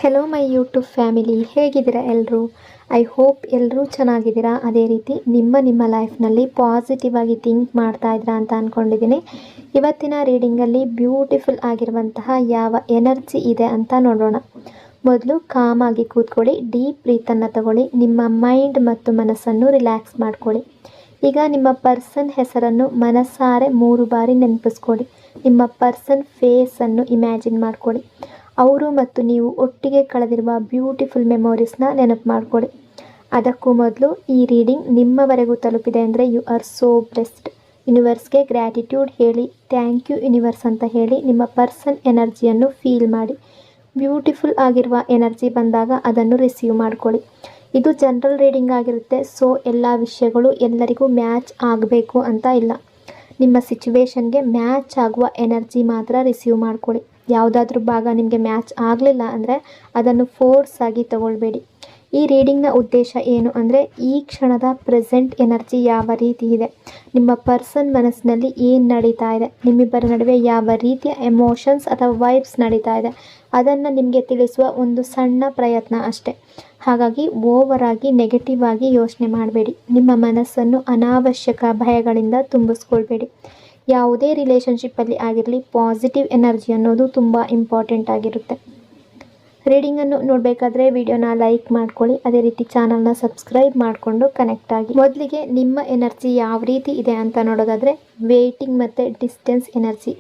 Hello my YouTube family, ಹೇಗಿದ್ದೀರಾ ಎಲ್ಲರೂ? I hope ಎಲ್ಲರೂ ಚೆನ್ನಾಗಿದ್ದೀರಾ. ಅದೇ ರೀತಿ ನಿಮ್ಮ ಲೈಫ್ನಲ್ಲಿ ಪಾಸಿಟಿವ್ ಆಗಿ ಥಿಂಕ್ ಮಾಡ್ತಾ ಇದ್ದೀರಾ ಅಂತ ಅಂದ್ಕೊಂಡಿದ್ದೀನಿ. ಇವತ್ತಿನ ರೀಡಿಂಗಲ್ಲಿ ಬ್ಯೂಟಿಫುಲ್ ಆಗಿರುವಂತಹ ಯಾವ ಎನರ್ಜಿ ಇದೆ ಅಂತ ನೋಡೋಣ. ಮೊದಲು ಕಾಮಾಗಿ ಕೂತ್ಕೊಳ್ಳಿ, ಡೀಪ್ ಬ್ರೀತನ್ನು ತಗೊಳ್ಳಿ, ನಿಮ್ಮ ಮೈಂಡ್ ಮತ್ತು ಮನಸ್ಸನ್ನು ರಿಲ್ಯಾಕ್ಸ್ ಮಾಡ್ಕೊಳ್ಳಿ. ಈಗ ನಿಮ್ಮ ಪರ್ಸನ್ ಹೆಸರನ್ನು ಮನಸ್ಸಾರೆ 3 ಬಾರಿ ನೆನಪಿಸ್ಕೊಳ್ಳಿ. ನಿಮ್ಮ ಪರ್ಸನ್ ಫೇಸನ್ನು ಇಮ್ಯಾಜಿನ್ ಮಾಡ್ಕೊಳ್ಳಿ. ಅವರು ಮತ್ತು ನೀವು ಒಟ್ಟಿಗೆ ಕಳೆದಿರುವ ಬ್ಯೂಟಿಫುಲ್ ಮೆಮೊರೀಸ್ನ ನೆನಪು ಮಾಡ್ಕೊಳ್ಳಿ. ಅದಕ್ಕೂ ಮೊದಲು ಈ ರೀಡಿಂಗ್ ನಿಮ್ಮವರೆಗೂ ತಲುಪಿದೆ ಅಂದರೆ ಯು ಆರ್ ಸೋ ಬ್ಲೆಸ್ಡ್. ಯೂನಿವರ್ಸ್ಗೆ ಗ್ರ್ಯಾಟಿಟ್ಯೂಡ್ ಹೇಳಿ, ಥ್ಯಾಂಕ್ ಯು ಯೂನಿವರ್ಸ್ ಅಂತ ಹೇಳಿ ನಿಮ್ಮ ಪರ್ಸನ್ ಎನರ್ಜಿಯನ್ನು ಫೀಲ್ ಮಾಡಿ. ಬ್ಯೂಟಿಫುಲ್ ಆಗಿರುವ ಎನರ್ಜಿ ಬಂದಾಗ ಅದನ್ನು ರಿಸೀವ್ ಮಾಡ್ಕೊಳ್ಳಿ. ಇದು ಜನರಲ್ ರೀಡಿಂಗ್ ಆಗಿರುತ್ತೆ. ಸೊ ಎಲ್ಲ ವಿಷಯಗಳು ಎಲ್ಲರಿಗೂ ಮ್ಯಾಚ್ ಆಗಬೇಕು ಅಂತ ಇಲ್ಲ. ನಿಮ್ಮ ಸಿಚುವೇಶನ್ಗೆ ಮ್ಯಾಚ್ ಆಗುವ ಎನರ್ಜಿ ಮಾತ್ರ ರಿಸೀವ್ ಮಾಡ್ಕೊಳ್ಳಿ. ಯಾವುದಾದ್ರೂ ಭಾಗ ನಿಮಗೆ ಮ್ಯಾಚ್ ಆಗಲಿಲ್ಲ ಅಂದರೆ ಅದನ್ನು ಫೋರ್ಸ್ ಆಗಿ ತಗೊಳ್ಬೇಡಿ. ಈ ರೀಡಿಂಗ್ನ ಉದ್ದೇಶ ಏನು ಅಂದರೆ, ಈ ಕ್ಷಣದ ಪ್ರೆಸೆಂಟ್ ಎನರ್ಜಿ ಯಾವ ರೀತಿ ಇದೆ, ನಿಮ್ಮ ಪರ್ಸನ್ ಮನಸ್ಸಿನಲ್ಲಿ ಏನು ನಡೀತಾ ಇದೆ, ನಿಮ್ಮಿಬ್ಬರ ನಡುವೆ ಯಾವ ರೀತಿಯ ಎಮೋಷನ್ಸ್ ಅಥವಾ ವೈಬ್ಸ್ ನಡೀತಾ ಇದೆ, ಅದನ್ನು ನಿಮಗೆ ತಿಳಿಸುವ ಒಂದು ಸಣ್ಣ ಪ್ರಯತ್ನ ಅಷ್ಟೆ. ಹಾಗಾಗಿ ಓವರ್ ಆಗಿ ನೆಗೆಟಿವ್ ಆಗಿ ಯೋಚನೆ ಮಾಡಬೇಡಿ. ನಿಮ್ಮ ಮನಸ್ಸನ್ನು ಅನಾವಶ್ಯಕ ಭಯಗಳಿಂದ ತುಂಬಿಸ್ಕೊಳ್ಬೇಡಿ. ಯಾವುದೇ ರಿಲೇಷನ್ಶಿಪ್ಪಲ್ಲಿ ಆಗಿರಲಿ, ಪಾಸಿಟಿವ್ ಎನರ್ಜಿ ಅನ್ನೋದು ತುಂಬ ಇಂಪಾರ್ಟೆಂಟ್ ಆಗಿರುತ್ತೆ. ರೀಡಿಂಗನ್ನು ನೋಡಬೇಕಾದ್ರೆ ವಿಡಿಯೋನ ಲೈಕ್ ಮಾಡ್ಕೊಳ್ಳಿ. ಅದೇ ರೀತಿ ಚಾನಲ್ನ ಸಬ್ಸ್ಕ್ರೈಬ್ ಮಾಡಿಕೊಂಡು ಕನೆಕ್ಟ್ ಆಗಿ. ಮೊದಲಿಗೆ ನಿಮ್ಮ ಎನರ್ಜಿ ಯಾವ ರೀತಿ ಇದೆ ಅಂತ ನೋಡೋದಾದರೆ, ವೇಟಿಂಗ್ ಮತ್ತು distance energy,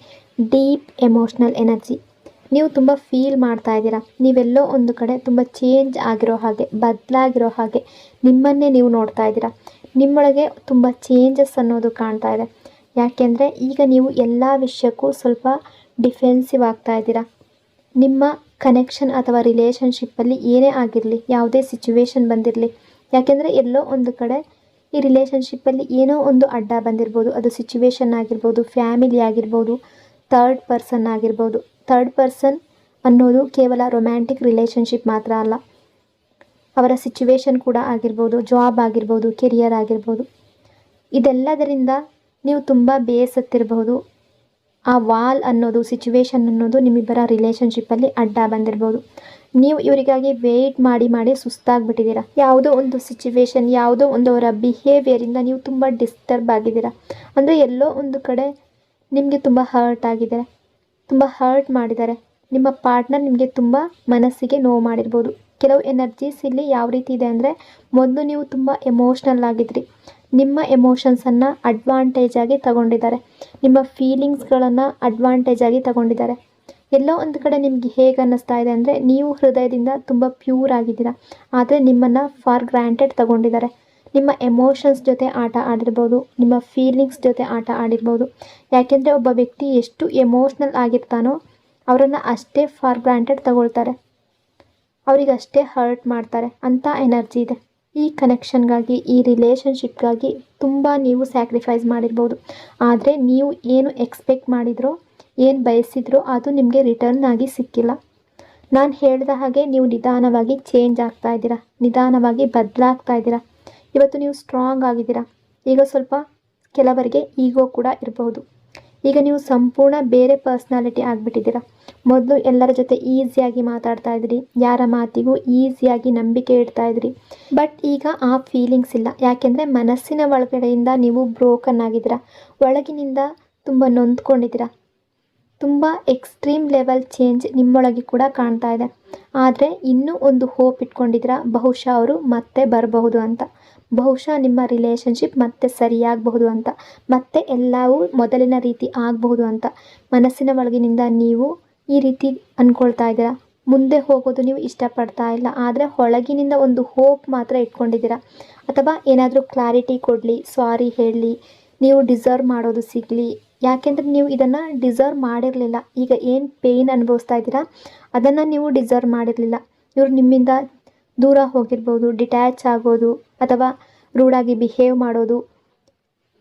deep emotional energy. ನೀವು ತುಂಬ ಫೀಲ್ ಮಾಡ್ತಾ ಇದ್ದೀರಾ. ನೀವೆಲ್ಲೋ ಒಂದು ಕಡೆ ತುಂಬ ಚೇಂಜ್ ಆಗಿರೋ ಹಾಗೆ, ಬದಲಾಗಿರೋ ಹಾಗೆ ನಿಮ್ಮನ್ನೇ ನೀವು ನೋಡ್ತಾ ಇದ್ದೀರಾ. ನಿಮ್ಮೊಳಗೆ ತುಂಬ ಚೇಂಜಸ್ ಅನ್ನೋದು ಕಾಣ್ತಾ ಇದೆ. ಯಾಕೆಂದರೆ ಈಗ ನೀವು ಎಲ್ಲ ವಿಷಯಕ್ಕೂ ಸ್ವಲ್ಪ ಡಿಫೆನ್ಸಿವ್ ಆಗ್ತಾ ಇದ್ದೀರಾ. ನಿಮ್ಮ ಕನೆಕ್ಷನ್ ಅಥವಾ ರಿಲೇಷನ್ಶಿಪ್ಪಲ್ಲಿ ಏನೇ ಆಗಿರಲಿ, ಯಾವುದೇ ಸಿಚುವೇಶನ್ ಬಂದಿರಲಿ, ಯಾಕೆಂದರೆ ಎಲ್ಲೋ ಒಂದು ಕಡೆ ಈ ರಿಲೇಷನ್ಶಿಪ್ಪಲ್ಲಿ ಏನೋ ಒಂದು ಅಡ್ಡ ಬಂದಿರ್ಬೋದು. ಅದು ಸಿಚುವೇಶನ್ ಆಗಿರ್ಬೋದು, ಫ್ಯಾಮಿಲಿ ಆಗಿರ್ಬೋದು, ಥರ್ಡ್ ಪರ್ಸನ್ ಆಗಿರ್ಬೋದು. ಥರ್ಡ್ ಪರ್ಸನ್ ಅನ್ನೋದು ಕೇವಲ ರೊಮ್ಯಾಂಟಿಕ್ ರಿಲೇಷನ್ಶಿಪ್ ಮಾತ್ರ ಅಲ್ಲ, ಅವರ ಸಿಚುವೇಶನ್ ಕೂಡ ಆಗಿರ್ಬೋದು, ಜಾಬ್ ಆಗಿರ್ಬೋದು, ಕೆರಿಯರ್ ಆಗಿರ್ಬೋದು. ಇದೆಲ್ಲದರಿಂದ ನೀವು ತುಂಬ ಬೇಸತ್ತಿರಬಹುದು. ಆ ವಾಲ್ ಅನ್ನೋದು, ಸಿಚುವೇಶನ್ ಅನ್ನೋದು ನಿಮ್ಮಿಬ್ಬರ ರಿಲೇಷನ್ಶಿಪ್ಪಲ್ಲಿ ಅಡ್ಡ ಬಂದಿರ್ಬೋದು. ನೀವು ಇವರಿಗಾಗಿ ವೆಯ್ಟ್ ಮಾಡಿ ಸುಸ್ತಾಗ್ಬಿಟ್ಟಿದ್ದೀರಾ. ಯಾವುದೋ ಒಂದು ಸಿಚುವೇಶನ್, ಯಾವುದೋ ಒಂದು ಅವರ ಬಿಹೇವಿಯರಿಂದ ನೀವು ತುಂಬ ಡಿಸ್ಟರ್ಬ್ ಆಗಿದ್ದೀರಾ. ಅಂದರೆ ಎಲ್ಲೋ ಒಂದು ಕಡೆ ನಿಮಗೆ ತುಂಬ ಹರ್ಟ್ ಆಗಿದ್ದಾರೆ, ತುಂಬ ಹರ್ಟ್ ಮಾಡಿದ್ದಾರೆ. ನಿಮ್ಮ ಪಾರ್ಟ್ನರ್ ನಿಮಗೆ ತುಂಬ ಮನಸ್ಸಿಗೆ ನೋವು ಮಾಡಿರ್ಬೋದು. ಕೆಲವು ಎನರ್ಜೀಸ್ ಇಲ್ಲಿ ಯಾವ ರೀತಿ ಇದೆ ಅಂದರೆ, ಮೊದಲು ನೀವು ತುಂಬ ಎಮೋಷ್ನಲ್ ಆಗಿದ್ರಿ, ನಿಮ್ಮ ಎಮೋಷನ್ಸನ್ನು ಅಡ್ವಾಂಟೇಜ್ ಆಗಿ ತಗೊಂಡಿದ್ದಾರೆ, ನಿಮ್ಮ ಫೀಲಿಂಗ್ಸ್ಗಳನ್ನು ಅಡ್ವಾಂಟೇಜ್ ಆಗಿ ತಗೊಂಡಿದ್ದಾರೆ. ಎಲ್ಲೋ ಒಂದು ಕಡೆ ನಿಮಗೆ ಹೇಗೆ ಅನ್ನಿಸ್ತಾ ಇದೆ ಅಂದರೆ, ನೀವು ಹೃದಯದಿಂದ ತುಂಬ ಪ್ಯೂರ್ ಆಗಿದ್ದೀರಾ, ಆದರೆ ನಿಮ್ಮನ್ನು ಫಾರ್ ಗ್ರ್ಯಾಂಟೆಡ್ ತಗೊಂಡಿದ್ದಾರೆ. ನಿಮ್ಮ ಎಮೋಷನ್ಸ್ ಜೊತೆ ಆಟ ಆಡಿರ್ಬೋದು, ನಿಮ್ಮ ಫೀಲಿಂಗ್ಸ್ ಜೊತೆ ಆಟ ಆಡಿರ್ಬೋದು. ಯಾಕೆಂದರೆ ಒಬ್ಬ ವ್ಯಕ್ತಿ ಎಷ್ಟು ಎಮೋಷ್ನಲ್ ಆಗಿರ್ತಾನೋ ಅವರನ್ನು ಅಷ್ಟೇ ಫಾರ್ ಗ್ರ್ಯಾಂಟೆಡ್ ತಗೊಳ್ತಾರೆ, ಅವರಿಗಷ್ಟೇ ಹರ್ಟ್ ಮಾಡ್ತಾರೆ ಅಂತ ಎನರ್ಜಿ ಇದೆ. ಈ ಕನೆಕ್ಷನ್ಗಾಗಿ, ಈ ರಿಲೇಷನ್ಶಿಪ್ಗಾಗಿ ತುಂಬ ನೀವು ಸ್ಯಾಕ್ರಿಫೈಸ್ ಮಾಡಿರ್ಬೋದು. ಆದರೆ ನೀವು ಏನು ಎಕ್ಸ್ಪೆಕ್ಟ್ ಮಾಡಿದ್ರೋ, ಏನು ಬಯಸಿದ್ರೋ ಅದು ನಿಮಗೆ ರಿಟರ್ನ್ ಆಗಿ ಸಿಕ್ಕಿಲ್ಲ. ನಾನು ಹೇಳಿದ ಹಾಗೆ ನೀವು ನಿಧಾನವಾಗಿ ಚೇಂಜ್ ಆಗ್ತಾ ಇದ್ದೀರಾ, ನಿಧಾನವಾಗಿ ಬದಲಾಗ್ತಾ ಇದ್ದೀರಾ. ಇವತ್ತು ನೀವು ಸ್ಟ್ರಾಂಗ್ ಆಗಿದ್ದೀರಾ. ಈಗ ಸ್ವಲ್ಪ ಕೆಲವರಿಗೆ ಈಗೋ ಕೂಡ ಇರಬಹುದು. ಈಗ ನೀವು ಸಂಪೂರ್ಣ ಬೇರೆ ಪರ್ಸ್ನಾಲಿಟಿ ಆಗಿಬಿಟ್ಟಿದ್ದೀರಾ. ಮೊದಲು ಎಲ್ಲರ ಜೊತೆ ಈಸಿಯಾಗಿ ಮಾತಾಡ್ತಾ ಇದ್ರಿ, ಯಾರ ಮಾತಿಗೂ ಈಸಿಯಾಗಿ ನಂಬಿಕೆ ಇಡ್ತಾ ಇದ್ರಿ. ಬಟ್ ಈಗ ಆ ಫೀಲಿಂಗ್ಸ್ ಇಲ್ಲ. ಯಾಕೆಂದರೆ ಮನಸ್ಸಿನ ಒಳಗಡೆಯಿಂದ ನೀವು ಬ್ರೋಕನ್ ಆಗಿದ್ದೀರಾ, ಒಳಗಿನಿಂದ ತುಂಬ ನೊಂದ್ಕೊಂಡಿದ್ದೀರಾ. ತುಂಬ ಎಕ್ಸ್ಟ್ರೀಮ್ ಲೆವೆಲ್ ಚೇಂಜ್ ನಿಮ್ಮೊಳಗೆ ಕೂಡ ಕಾಣ್ತಾ ಇದೆ. ಆದರೆ ಇನ್ನೂ ಒಂದು ಹೋಪ್ ಇಟ್ಕೊಂಡಿದ್ದೀರಾ, ಬಹುಶಃ ಅವರು ಮತ್ತೆ ಬರಬಹುದು ಅಂತ, ಬಹುಶಃ ನಿಮ್ಮ ರಿಲೇಷನ್ಶಿಪ್ ಮತ್ತೆ ಸರಿಯಾಗಬಹುದು ಅಂತ, ಮತ್ತೆ ಎಲ್ಲವೂ ಮೊದಲಿನ ರೀತಿ ಆಗಬಹುದು ಅಂತ ಮನಸ್ಸಿನ ಒಳಗಿನಿಂದ ನೀವು ಈ ರೀತಿ ಅಂದ್ಕೊಳ್ತಾ ಇದ್ದೀರಾ. ಮುಂದೆ ಹೋಗೋದು ನೀವು ಇಷ್ಟಪಡ್ತಾ ಇಲ್ಲ, ಆದರೆ ಒಳಗಿನಿಂದ ಒಂದು ಹೋಪ್ ಮಾತ್ರ ಇಟ್ಕೊಂಡಿದ್ದೀರಾ. ಅಥವಾ ಏನಾದರೂ ಕ್ಲಾರಿಟಿ ಕೊಡಲಿ, ಸಾರಿ ಹೇಳಲಿ, ನೀವು ಡಿಸರ್ವ್ ಮಾಡೋದು ಸಿಗಲಿ. ಯಾಕೆಂದರೆ ನೀವು ಇದನ್ನು ಡಿಸರ್ವ್ ಮಾಡಿರಲಿಲ್ಲ. ಈಗ ಏನು ಪೇಯ್ನ್ ಅನುಭವಿಸ್ತಾ ಇದ್ದೀರಾ ಅದನ್ನು ನೀವು ಡಿಸರ್ವ್ ಮಾಡಿರಲಿಲ್ಲ. ಇವರು ನಿಮ್ಮಿಂದ ದೂರ ಹೋಗಿರ್ಬೋದು, ಡಿಟ್ಯಾಚ್ ಆಗೋದು, ಅಥವಾ ರೂಡಾಗಿ ಬಿಹೇವ್ ಮಾಡೋದು,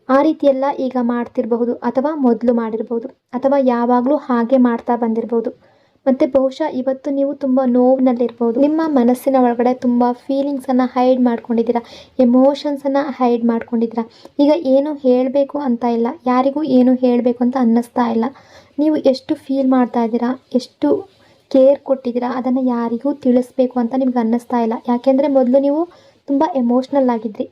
ಆ ರೀತಿಯೆಲ್ಲ ಈಗ ಮಾಡ್ತಿರಬಹುದು, ಅಥವಾ ಮೊದಲು ಮಾಡಿರ್ಬೋದು, ಅಥವಾ ಯಾವಾಗಲೂ ಹಾಗೆ ಮಾಡ್ತಾ ಬಂದಿರ್ಬೋದು. ಮತ್ತು ಬಹುಶಃ ಇವತ್ತು ನೀವು ತುಂಬ ನೋವಿನಲ್ಲಿರ್ಬೋದು. ನಿಮ್ಮ ಮನಸ್ಸಿನ ಒಳಗಡೆ ತುಂಬ ಫೀಲಿಂಗ್ಸನ್ನು ಹೈಡ್ ಮಾಡ್ಕೊಂಡಿದ್ದೀರಾ, ಎಮೋಷನ್ಸನ್ನು ಹೈಡ್ ಮಾಡ್ಕೊಂಡಿದ್ದೀರಾ. ಈಗ ಏನು ಹೇಳಬೇಕು ಅಂತ ಇಲ್ಲ, ಯಾರಿಗೂ ಏನು ಹೇಳಬೇಕು ಅಂತ ಅನ್ನಿಸ್ತಾ ಇಲ್ಲ. ನೀವು ಎಷ್ಟು ಫೀಲ್ ಮಾಡ್ತಾ ಇದ್ದೀರಾ, ಎಷ್ಟು ಕೇರ್ ಕೊಟ್ಟಿದ್ದೀರಾ ಅದನ್ನು ಯಾರಿಗೂ ತಿಳಿಸ್ಬೇಕು ಅಂತ ನಿಮ್ಗೆ ಅನ್ನಿಸ್ತಾ ಇಲ್ಲ. ಯಾಕೆಂದರೆ ಮೊದಲು ನೀವು ತುಂಬ ಎಮೋಷ್ನಲ್ ಆಗಿದ್ರಿ,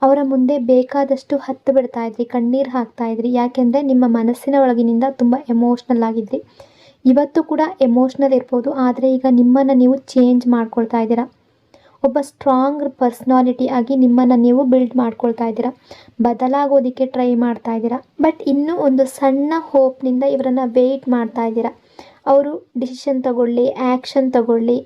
ಅವರ ಮುಂದೆ ಬೇಕಾದಷ್ಟು ಹತ್ತು ಬಿಡ್ತಾ ಇದ್ರಿ, ಕಣ್ಣೀರು ಹಾಕ್ತಾ ಇದ್ರಿ. ಯಾಕೆಂದರೆ ನಿಮ್ಮ ಮನಸ್ಸಿನ ಒಳಗಿನಿಂದ ತುಂಬ ಎಮೋಷ್ನಲ್ ಆಗಿದ್ರಿ. ಇವತ್ತು ಕೂಡ ಎಮೋಷ್ನಲ್ ಇರ್ಬೋದು, ಆದರೆ ಈಗ ನಿಮ್ಮನ್ನು ನೀವು ಚೇಂಜ್ ಮಾಡ್ಕೊಳ್ತಾ ಇದ್ದೀರಾ. ಒಬ್ಬ ಸ್ಟ್ರಾಂಗ್ ಪರ್ಸ್ನಾಲಿಟಿ ಆಗಿ ನಿಮ್ಮನ್ನು ನೀವು ಬಿಲ್ಡ್ ಮಾಡ್ಕೊಳ್ತಾ ಇದ್ದೀರಾ, ಬದಲಾಗೋದಕ್ಕೆ ಟ್ರೈ ಮಾಡ್ತಾ ಇದ್ದೀರಾ. ಬಟ್ ಇನ್ನೂ ಒಂದು ಸಣ್ಣ ಹೋಪ್ನಿಂದ ಇವರನ್ನು ವೆಯ್ಟ್ ಮಾಡ್ತಾ ಇದ್ದೀರಾ. ಅವರು ಡಿಸಿಷನ್ ತಗೊಳ್ಳಿ, ಆ್ಯಕ್ಷನ್ ತಗೊಳ್ಳಿ,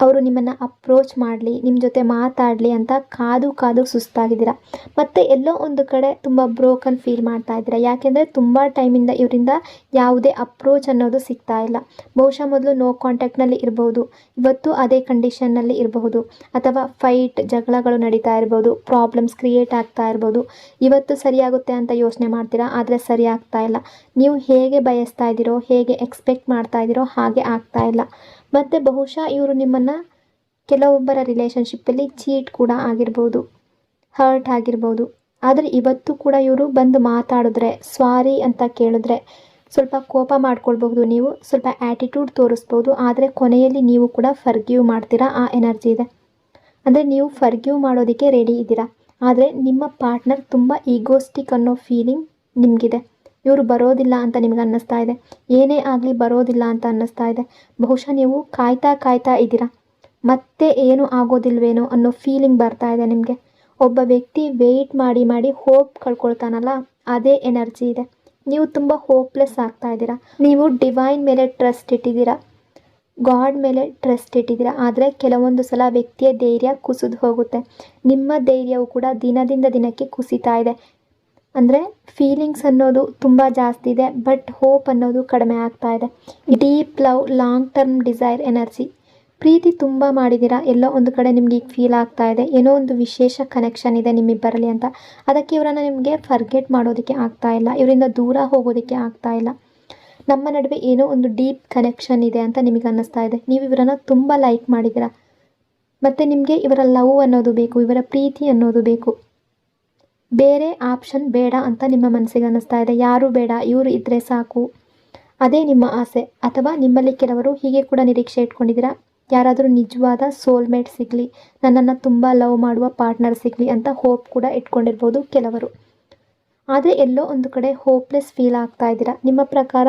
ಅವರು ನಿಮ್ಮನ್ನು ಅಪ್ರೋಚ್ ಮಾಡಲಿ, ನಿಮ್ಮ ಜೊತೆ ಮಾತಾಡಲಿ ಅಂತ ಕಾದು ಕಾದು ಸುಸ್ತಾಗಿದ್ದೀರಾ. ಮತ್ತು ಎಲ್ಲೋ ಒಂದು ಕಡೆ ತುಂಬ ಬ್ರೋಕನ್ ಫೀಲ್ ಮಾಡ್ತಾ ಇದ್ದೀರಾ. ಯಾಕೆಂದರೆ ತುಂಬ ಟೈಮಿಂದ ಇವರಿಂದ ಯಾವುದೇ ಅಪ್ರೋಚ್ ಅನ್ನೋದು ಸಿಗ್ತಾ ಇಲ್ಲ. ಬಹುಶಃ ಮೊದಲು ನೋ ಕಾಂಟ್ಯಾಕ್ಟ್ನಲ್ಲಿ ಇರ್ಬೋದು, ಇವತ್ತು ಅದೇ ಕಂಡೀಷನ್ನಲ್ಲಿ ಇರಬಹುದು, ಅಥವಾ ಫೈಟ್ ಜಗಳಗಳು ನಡೀತಾ ಇರ್ಬೋದು, ಪ್ರಾಬ್ಲಮ್ಸ್ ಕ್ರಿಯೇಟ್ ಆಗ್ತಾ ಇರ್ಬೋದು. ಇವತ್ತು ಸರಿಯಾಗುತ್ತೆ ಅಂತ ಯೋಚನೆ ಮಾಡ್ತೀರಾ, ಆದರೆ ಸರಿ ಆಗ್ತಾ ಇಲ್ಲ. ನೀವು ಹೇಗೆ ಬಯಸ್ತಾ ಇದ್ದೀರೋ, ಹೇಗೆ ಎಕ್ಸ್ಪೆಕ್ಟ್ ಮಾಡ್ತಾ ಇದ್ದೀರೋ ಹಾಗೆ ಆಗ್ತಾ ಇಲ್ಲ. ಮತ್ತು ಬಹುಶಃ ಇವರು ನಿಮ್ಮನ್ನು ಕೆಲವೊಬ್ಬರ ರಿಲೇಷನ್ಶಿಪ್ಪಲ್ಲಿ ಚೀಟ್ ಕೂಡ ಆಗಿರ್ಬೋದು, ಹರ್ಟ್ ಆಗಿರ್ಬೋದು. ಆದರೆ ಇವತ್ತು ಕೂಡ ಇವರು ಬಂದು ಮಾತಾಡಿದ್ರೆ, ಸಾರಿ ಅಂತ ಕೇಳಿದ್ರೆ ಸ್ವಲ್ಪ ಕೋಪ ಮಾಡ್ಕೊಳ್ಬಹುದು, ನೀವು ಸ್ವಲ್ಪ ಆ್ಯಟಿಟ್ಯೂಡ್ ತೋರಿಸ್ಬೋದು. ಆದರೆ ಕೊನೆಯಲ್ಲಿ ನೀವು ಕೂಡ ಫರ್ಗಿವ್ ಮಾಡ್ತೀರಾ, ಆ ಎನರ್ಜಿ ಇದೆ. ಅಂದರೆ ನೀವು ಫರ್ಗಿವ್ ಮಾಡೋದಕ್ಕೆ ರೆಡಿ ಇದ್ದೀರಾ. ಆದರೆ ನಿಮ್ಮ ಪಾರ್ಟ್ನರ್ ತುಂಬ ಈಗೋಸ್ಟಿಕ್ ಅನ್ನೋ ಫೀಲಿಂಗ್ ನಿಮಗಿದೆ. ಇವರು ಬರೋದಿಲ್ಲ ಅಂತ ನಿಮ್ಗೆ ಅನ್ನಿಸ್ತಾ ಇದೆ, ಏನೇ ಆಗಲಿ ಬರೋದಿಲ್ಲ ಅಂತ ಅನ್ನಿಸ್ತಾ ಇದೆ. ಬಹುಶಃ ನೀವು ಕಾಯ್ತಾ ಇದ್ದೀರಾ, ಮತ್ತೆ ಏನು ಆಗೋದಿಲ್ವೇನೋ ಅನ್ನೋ ಫೀಲಿಂಗ್ ಬರ್ತಾ ಇದೆ ನಿಮಗೆ. ಒಬ್ಬ ವ್ಯಕ್ತಿ ವೆಯ್ಟ್ ಮಾಡಿ ಹೋಪ್ ಕಳ್ಕೊಳ್ತಾನಲ್ಲ, ಅದೇ ಎನರ್ಜಿ ಇದೆ. ನೀವು ತುಂಬ ಹೋಪ್ಲೆಸ್ ಆಗ್ತಾ ಇದ್ದೀರಾ. ನೀವು ಡಿವೈನ್ ಮೇಲೆ ಟ್ರಸ್ಟ್ ಇಟ್ಟಿದ್ದೀರಾ, ಗಾಡ್ ಮೇಲೆ ಟ್ರಸ್ಟ್ ಇಟ್ಟಿದ್ದೀರಾ. ಆದರೆ ಕೆಲವೊಂದು ಸಲ ವ್ಯಕ್ತಿಯ ಧೈರ್ಯ ಕುಸಿದು ಹೋಗುತ್ತೆ. ನಿಮ್ಮ ಧೈರ್ಯವು ಕೂಡ ದಿನದಿಂದ ದಿನಕ್ಕೆ ಕುಸಿತಾ ಇದೆ. ಅಂದರೆ ಫೀಲಿಂಗ್ಸ್ ಅನ್ನೋದು ತುಂಬ ಜಾಸ್ತಿ ಇದೆ, ಬಟ್ ಹೋಪ್ ಅನ್ನೋದು ಕಡಿಮೆ ಆಗ್ತಾ ಇದೆ. Deep love, long term desire energy, ಪ್ರೀತಿ ತುಂಬ ಮಾಡಿದ್ದೀರಾ. ಎಲ್ಲೋ ಒಂದು ಕಡೆ ನಿಮಗೆ ಈಗ ಫೀಲ್ ಆಗ್ತಾ ಇದೆ, ಏನೋ ಒಂದು ವಿಶೇಷ ಕನೆಕ್ಷನ್ ಇದೆ ನಿಮ್ಮಿಬ್ಬರಲ್ಲಿ ಅಂತ. ಅದಕ್ಕೆ ಇವರನ್ನು ನಿಮಗೆ ಫರ್ಗೆಟ್ ಮಾಡೋದಕ್ಕೆ ಆಗ್ತಾ ಇಲ್ಲ, ಇವರಿಂದ ದೂರ ಹೋಗೋದಕ್ಕೆ ಆಗ್ತಾ ಇಲ್ಲ. ನಮ್ಮ ನಡುವೆ ಏನೋ ಒಂದು ಡೀಪ್ ಕನೆಕ್ಷನ್ ಇದೆ ಅಂತ ನಿಮಗೆ ಅನ್ನಿಸ್ತಾ ಇದೆ. ನೀವು ಇವರನ್ನು ತುಂಬ ಲೈಕ್ ಮಾಡಿದ್ದೀರಾ, ಮತ್ತು ನಿಮಗೆ ಇವರ ಲವ್ ಅನ್ನೋದು ಬೇಕು, ಇವರ ಪ್ರೀತಿ ಅನ್ನೋದು ಬೇಕು. ಬೇರೆ ಆಪ್ಷನ್ ಬೇಡ ಅಂತ ನಿಮ್ಮ ಮನಸ್ಸಿಗೆ ಅನ್ನಿಸ್ತಾ ಇದೆ. ಯಾರೂ ಬೇಡ, ಇವರು ಇದ್ದರೆ ಸಾಕು, ಅದೇ ನಿಮ್ಮ ಆಸೆ. ಅಥವಾ ನಿಮ್ಮಲ್ಲಿ ಕೆಲವರು ಹೀಗೆ ಕೂಡ ನಿರೀಕ್ಷೆ ಇಟ್ಕೊಂಡಿದ್ದೀರಾ, ಯಾರಾದರೂ ನಿಜವಾದ ಸೋಲ್ಮೇಟ್ ಸಿಗಲಿ, ನನ್ನನ್ನು ತುಂಬ ಲವ್ ಮಾಡುವ ಪಾರ್ಟ್ನರ್ ಸಿಗಲಿ ಅಂತ ಹೋಪ್ ಕೂಡ ಇಟ್ಕೊಂಡಿರ್ಬೋದು ಕೆಲವರು. ಆದರೆ ಎಲ್ಲೋ ಒಂದು ಕಡೆ ಹೋಪ್ಲೆಸ್ ಫೀಲ್ ಆಗ್ತಾ ಇದ್ದೀರಾ. ನಿಮ್ಮ ಪ್ರಕಾರ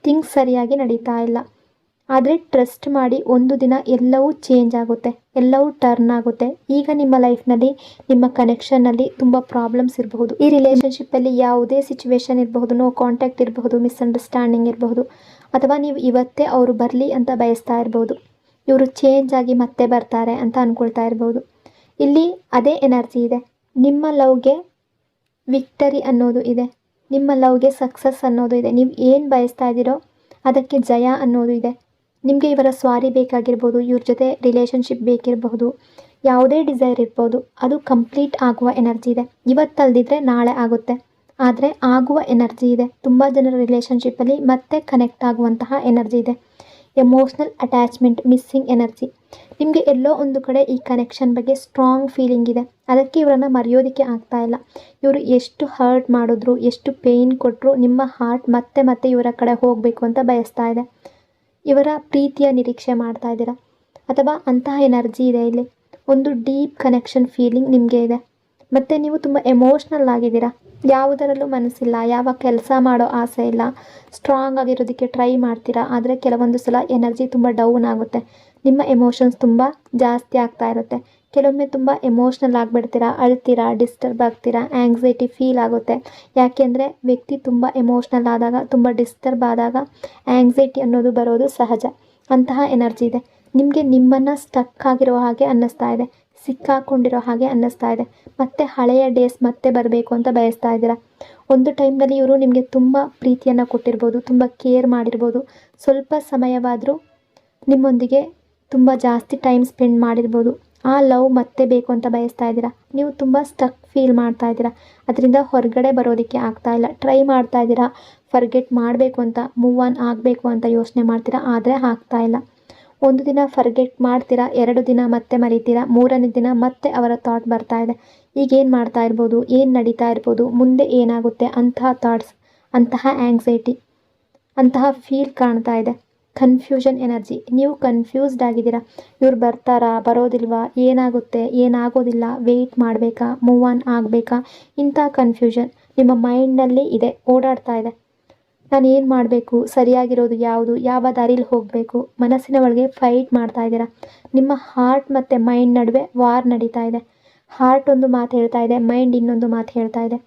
ಥಿಂಗ್ಸ್ ಸರಿಯಾಗಿ ನಡೀತಾ ಇಲ್ಲ. ಆದರೆ ಟ್ರಸ್ಟ್ ಮಾಡಿ, ಒಂದು ದಿನ ಎಲ್ಲವೂ ಚೇಂಜ್ ಆಗುತ್ತೆ, ಎಲ್ಲವೂ ಟರ್ನ್ ಆಗುತ್ತೆ. ಈಗ ನಿಮ್ಮ ಲೈಫ್ನಲ್ಲಿ, ನಿಮ್ಮ ಕನೆಕ್ಷನ್ನಲ್ಲಿ ತುಂಬ ಪ್ರಾಬ್ಲಮ್ಸ್ ಇರಬಹುದು. ಈ ರಿಲೇಷನ್ಶಿಪ್ಪಲ್ಲಿ ಯಾವುದೇ ಸಿಚುವೇಶನ್ ಇರಬಹುದು, ನೋ ಕಾಂಟ್ಯಾಕ್ಟ್ ಇರಬಹುದು, ಮಿಸ್ಅಂಡರ್ಸ್ಟ್ಯಾಂಡಿಂಗ್ ಇರಬಹುದು, ಅಥವಾ ನೀವು ಇವತ್ತೇ ಅವರು ಬರಲಿ ಅಂತ ಬಯಸ್ತಾ ಇರ್ಬೋದು, ಇವರು ಚೇಂಜ್ ಆಗಿ ಮತ್ತೆ ಬರ್ತಾರೆ ಅಂತ ಅಂದ್ಕೊಳ್ತಾ ಇರ್ಬೋದು. ಇಲ್ಲಿ ಅದೇ ಎನರ್ಜಿ ಇದೆ. ನಿಮ್ಮ ಲವ್ಗೆ ವಿಕ್ಟರಿ ಅನ್ನೋದು ಇದೆ, ನಿಮ್ಮ ಲವ್ಗೆ ಸಕ್ಸಸ್ ಅನ್ನೋದು ಇದೆ. ನೀವು ಏನು ಬಯಸ್ತಾ ಇದ್ದೀರೋ ಅದಕ್ಕೆ ಜಯ ಅನ್ನೋದು ಇದೆ. ನಿಮಗೆ ಇವರ ಸ್ವಾರಿ ಬೇಕಾಗಿರ್ಬೋದು, ಇವ್ರ ಜೊತೆ ರಿಲೇಷನ್ಶಿಪ್ ಬೇಕಿರಬಹುದು, ಯಾವುದೇ ಡಿಸೈರ್ ಇರ್ಬೋದು, ಅದು ಕಂಪ್ಲೀಟ್ ಆಗುವ ಎನರ್ಜಿ ಇದೆ. ಇವತ್ತಲ್ದಿದ್ರೆ ನಾಳೆ ಆಗುತ್ತೆ, ಆದರೆ ಆಗುವ ಎನರ್ಜಿ ಇದೆ. ತುಂಬ ಜನರ ರಿಲೇಷನ್ಶಿಪ್ಪಲ್ಲಿ ಮತ್ತೆ ಕನೆಕ್ಟ್ ಆಗುವಂತಹ ಎನರ್ಜಿ ಇದೆ. Emotional attachment, missing energy. ನಿಮಗೆ ಎಲ್ಲೋ ಒಂದು ಕಡೆ ಈ ಕನೆಕ್ಷನ್ ಬಗ್ಗೆ ಸ್ಟ್ರಾಂಗ್ ಫೀಲಿಂಗ್ ಇದೆ. ಅದಕ್ಕೆ ಇವರನ್ನು ಮರೆಯೋದಕ್ಕೆ ಆಗ್ತಾ ಇಲ್ಲ. ಇವರು ಎಷ್ಟು ಹರ್ಟ್ ಮಾಡಿದ್ರು, ಎಷ್ಟು ಪೇಯ್ನ್ ಕೊಟ್ಟರು, ನಿಮ್ಮ ಹಾರ್ಟ್ ಮತ್ತೆ ಮತ್ತೆ ಇವರ ಕಡೆ ಹೋಗಬೇಕು ಅಂತ ಬಯಸ್ತಾ ಇದೆ. ಇವರ ಪ್ರೀತಿಯ ನಿರೀಕ್ಷೆ ಮಾಡ್ತಾ ಇದ್ದೀರಾ, ಅಥವಾ ಅಂತಹ ಎನರ್ಜಿ ಇದೆ ಇಲ್ಲಿ. ಒಂದು ಡೀಪ್ ಕನೆಕ್ಷನ್ ಫೀಲಿಂಗ್ ನಿಮಗೆ ಇದೆ. ಮತ್ತು ನೀವು ತುಂಬ ಎಮೋಷ್ನಲ್ ಆಗಿದ್ದೀರಾ, ಯಾವುದರಲ್ಲೂ ಮನಸ್ಸಿಲ್ಲ, ಯಾವ ಕೆಲಸ ಮಾಡೋ ಆಸೆ ಇಲ್ಲ, ಸ್ಟ್ರಾಂಗ್ ಆಗಿರೋದಕ್ಕೆ ಟ್ರೈ ಮಾಡ್ತೀರಾ. ಆದರೆ ಕೆಲವೊಂದು ಸಲ ಎನರ್ಜಿ ತುಂಬ ಡೌನ್ ಆಗುತ್ತೆ, ನಿಮ್ಮ ಎಮೋಷನ್ಸ್ ತುಂಬ ಜಾಸ್ತಿ ಆಗ್ತಾ ಇರುತ್ತೆ. ಕೆಲವೊಮ್ಮೆ ತುಂಬ ಎಮೋಷ್ನಲ್ ಆಗಿಬಿಡ್ತೀರಾ, ಅಳ್ತೀರಾ, ಡಿಸ್ಟರ್ಬ್ ಆಗ್ತೀರಾ, ಆ್ಯಂಗ್ಸೈಟಿ ಫೀಲ್ ಆಗುತ್ತೆ. ಯಾಕೆಂದರೆ ವ್ಯಕ್ತಿ ತುಂಬ ಎಮೋಷ್ನಲ್ ಆದಾಗ, ತುಂಬ ಡಿಸ್ಟರ್ಬ್ ಆದಾಗ ಆ್ಯಂಗ್ಸೈಟಿ ಅನ್ನೋದು ಬರೋದು ಸಹಜ. ಅಂತಹ ಎನರ್ಜಿ ಇದೆ. ನಿಮಗೆ ನಿಮ್ಮನ್ನು ಸ್ಟಕ್ ಆಗಿರೋ ಹಾಗೆ ಅನ್ನಿಸ್ತಾ ಇದೆ, ಸಿಕ್ಕಾಕೊಂಡಿರೋ ಹಾಗೆ ಅನ್ನಿಸ್ತಾ ಇದೆ. ಮತ್ತು ಹಳೆಯ ಡೇಸ್ ಮತ್ತೆ ಬರಬೇಕು ಅಂತ ಬಯಸ್ತಾ ಇದ್ದೀರಾ. ಒಂದು ಟೈಮ್ನಲ್ಲಿ ಇವರು ನಿಮಗೆ ತುಂಬ ಪ್ರೀತಿಯನ್ನು ಕೊಟ್ಟಿರ್ಬೋದು, ತುಂಬ ಕೇರ್ ಮಾಡಿರ್ಬೋದು, ಸ್ವಲ್ಪ ಸಮಯವಾದರೂ ನಿಮ್ಮೊಂದಿಗೆ ತುಂಬ ಜಾಸ್ತಿ ಟೈಮ್ ಸ್ಪೆಂಡ್ ಮಾಡಿರ್ಬೋದು. ಆ ಲವ್ ಮತ್ತೆ ಬೇಕು ಅಂತ ಬಯಸ್ತಾ ಇದ್ದೀರಾ. ನೀವು ತುಂಬ ಸ್ಟಕ್ ಫೀಲ್ ಮಾಡ್ತಾ ಇದ್ದೀರಾ, ಅದರಿಂದ ಹೊರಗಡೆ ಬರೋದಕ್ಕೆ ಆಗ್ತಾ ಇಲ್ಲ. ಟ್ರೈ ಮಾಡ್ತಾ ಇದ್ದೀರಾ, ಫರ್ಗೆಟ್ ಮಾಡಬೇಕು ಅಂತ, ಮೂವ್ ಆನ್ ಆಗಬೇಕು ಅಂತ ಯೋಚನೆ ಮಾಡ್ತೀರಾ, ಆದರೆ ಆಗ್ತಾ ಇಲ್ಲ. ಒಂದು ದಿನ ಫರ್ಗೆಟ್ ಮಾಡ್ತೀರಾ, 2 ದಿನ ಮತ್ತೆ ಮರಿತೀರಾ, 3ನೇ ದಿನ ಮತ್ತೆ ಅವರ ಥಾಟ್ ಬರ್ತಾ ಇದೆ. ಈಗೇನು ಮಾಡ್ತಾ ಇರ್ಬೋದು, ಏನು ನಡೀತಾ ಇರ್ಬೋದು, ಮುಂದೆ ಏನಾಗುತ್ತೆ, ಅಂತಹ ಥಾಟ್ಸ್, ಅಂತಹ ಆ್ಯಂಗ್ಸೈಟಿ, ಅಂತಹ ಫೀಲ್ ಕಾಣ್ತಾ ಇದೆ. Confusion energy. ನೀವು ಕನ್ಫ್ಯೂಸ್ಡ್ ಆಗಿದ್ದೀರಾ, ಇವ್ರು ಬರ್ತಾರಾ ಬರೋದಿಲ್ವಾ, ಏನಾಗುತ್ತೆ ಏನಾಗೋದಿಲ್ಲ, ವೆಯ್ಟ್ ಮಾಡಬೇಕಾ, ಮೂವ್ ಆನ್ ಆಗಬೇಕಾ, ಇಂಥ ಕನ್ಫ್ಯೂಷನ್ ನಿಮ್ಮ ಮೈಂಡ್ನಲ್ಲಿ ಇದೆ, ಓಡಾಡ್ತಾ ಇದೆ. ನಾನು ಏನು ಮಾಡಬೇಕು, ಸರಿಯಾಗಿರೋದು ಯಾವುದು, ಯಾವ ದಾರಿಲಿ ಹೋಗಬೇಕು, ಮನಸ್ಸಿನ ಒಳಗೆ ಫೈಟ್ ಮಾಡ್ತಾ ಇದ್ದೀರಾ. ನಿಮ್ಮ ಹಾರ್ಟ್ ಮತ್ತು ಮೈಂಡ್ ನಡುವೆ ವಾರ್ ನಡೀತಾ ಇದೆ. ಹಾರ್ಟ್ ಒಂದು ಮಾತು ಹೇಳ್ತಾ ಇದೆ, ಮೈಂಡ್ ಇನ್ನೊಂದು ಮಾತು ಹೇಳ್ತಾ ಇದೆ.